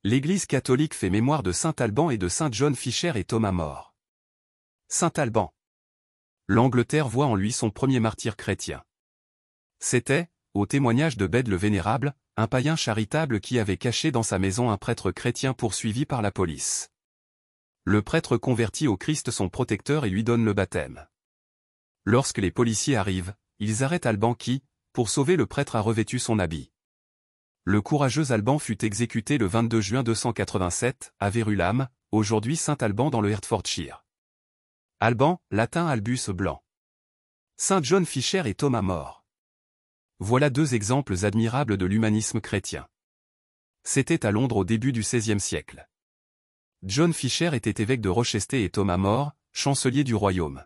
L'Église catholique fait mémoire de saint Alban et de saint John Fisher et Thomas More. Saint Alban. L'Angleterre voit en lui son premier martyr chrétien. C'était, au témoignage de Bède le Vénérable, un païen charitable qui avait caché dans sa maison un prêtre chrétien poursuivi par la police. Le prêtre convertit au Christ son protecteur et lui donne le baptême. Lorsque les policiers arrivent, ils arrêtent Alban qui, pour sauver le prêtre, a revêtu son habit. Le courageux Alban fut exécuté le 22 juin 287, à Verulam, aujourd'hui Saint-Alban dans le Hertfordshire. Alban, latin Albus blanc. Saint John Fisher et Thomas More. Voilà deux exemples admirables de l'humanisme chrétien. C'était à Londres au début du XVIe siècle. John Fisher était évêque de Rochester et Thomas More, chancelier du royaume.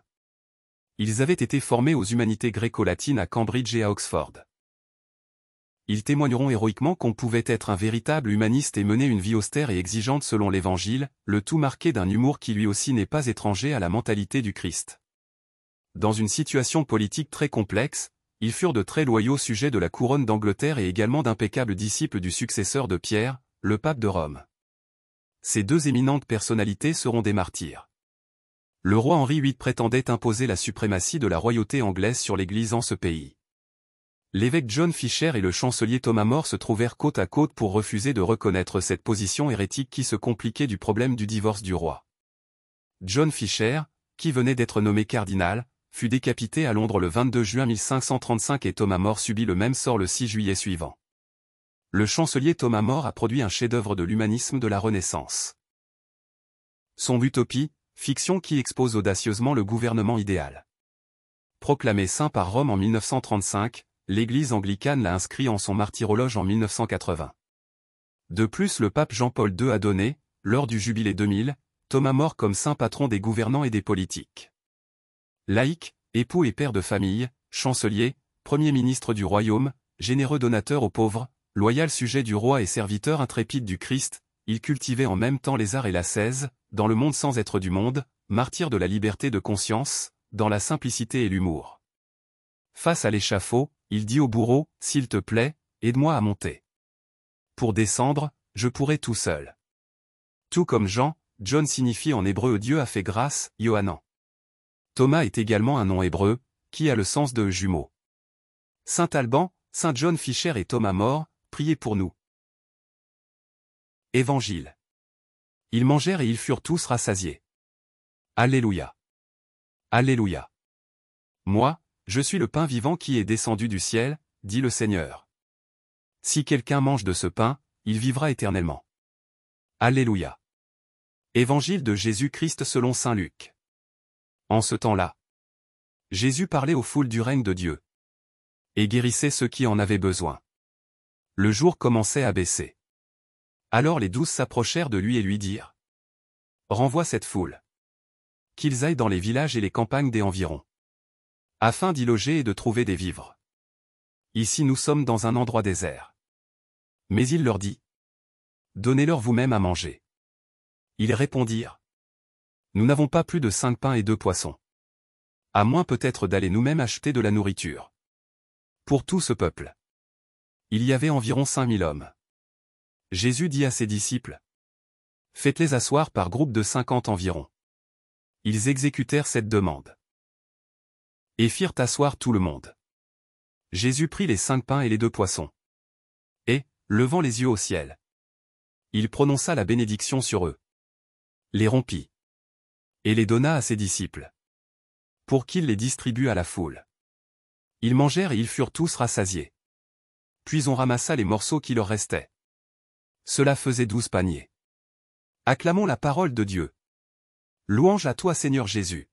Ils avaient été formés aux humanités gréco-latines à Cambridge et à Oxford. Ils témoigneront héroïquement qu'on pouvait être un véritable humaniste et mener une vie austère et exigeante selon l'Évangile, le tout marqué d'un humour qui lui aussi n'est pas étranger à la mentalité du Christ. Dans une situation politique très complexe, ils furent de très loyaux sujets de la couronne d'Angleterre et également d'impeccables disciples du successeur de Pierre, le pape de Rome. Ces deux éminentes personnalités seront des martyrs. Le roi Henri VIII prétendait imposer la suprématie de la royauté anglaise sur l'Église en ce pays. L'évêque John Fisher et le chancelier Thomas More se trouvèrent côte à côte pour refuser de reconnaître cette position hérétique qui se compliquait du problème du divorce du roi. John Fisher, qui venait d'être nommé cardinal, fut décapité à Londres le 22 juin 1535 et Thomas More subit le même sort le 6 juillet suivant. Le chancelier Thomas More a produit un chef-d'œuvre de l'humanisme de la Renaissance. Son Utopie, fiction qui expose audacieusement le gouvernement idéal. Proclamé saint par Rome en 1935, l'Église anglicane l'a inscrit en son martyrologe en 1980. De plus, le pape Jean-Paul II a donné, lors du jubilé 2000, Thomas More comme saint patron des gouvernants et des politiques. Laïc, époux et père de famille, chancelier, premier ministre du royaume, généreux donateur aux pauvres, loyal sujet du roi et serviteur intrépide du Christ, il cultivait en même temps les arts et l'ascèse, dans le monde sans être du monde, martyr de la liberté de conscience, dans la simplicité et l'humour. Face à l'échafaud, il dit au bourreau, « S'il te plaît, aide-moi à monter. Pour descendre, je pourrai tout seul. » Tout comme Jean, John signifie en hébreu « Dieu a fait grâce », Yohanan. Thomas est également un nom hébreu, qui a le sens de « jumeau ». Saint Alban, Saint John Fisher et Thomas More, priez pour nous. Évangile. Ils mangèrent et ils furent tous rassasiés. Alléluia. Alléluia. Moi, je suis le pain vivant qui est descendu du ciel, dit le Seigneur. Si quelqu'un mange de ce pain, il vivra éternellement. Alléluia. Évangile de Jésus-Christ selon saint Luc. En ce temps-là, Jésus parlait aux foules du règne de Dieu et guérissait ceux qui en avaient besoin. Le jour commençait à baisser. Alors les 12 s'approchèrent de lui et lui dirent : Renvoie cette foule. Qu'ils aillent dans les villages et les campagnes des environs, afin d'y loger et de trouver des vivres. Ici nous sommes dans un endroit désert. Mais il leur dit : Donnez-leur vous-même à manger. Ils répondirent : Nous n'avons pas plus de 5 pains et 2 poissons. À moins peut-être d'aller nous-mêmes acheter de la nourriture. Pour tout ce peuple, il y avait environ 5000 hommes. Jésus dit à ses disciples : Faites-les asseoir par groupe de 50 environ. Ils exécutèrent cette demande et firent asseoir tout le monde. Jésus prit les 5 pains et les 2 poissons. Et, levant les yeux au ciel, il prononça la bénédiction sur eux, les rompit, et les donna à ses disciples, pour qu'ils les distribuent à la foule. Ils mangèrent et ils furent tous rassasiés. Puis on ramassa les morceaux qui leur restaient. Cela faisait 12 paniers. Acclamons la parole de Dieu. Louange à toi Seigneur Jésus.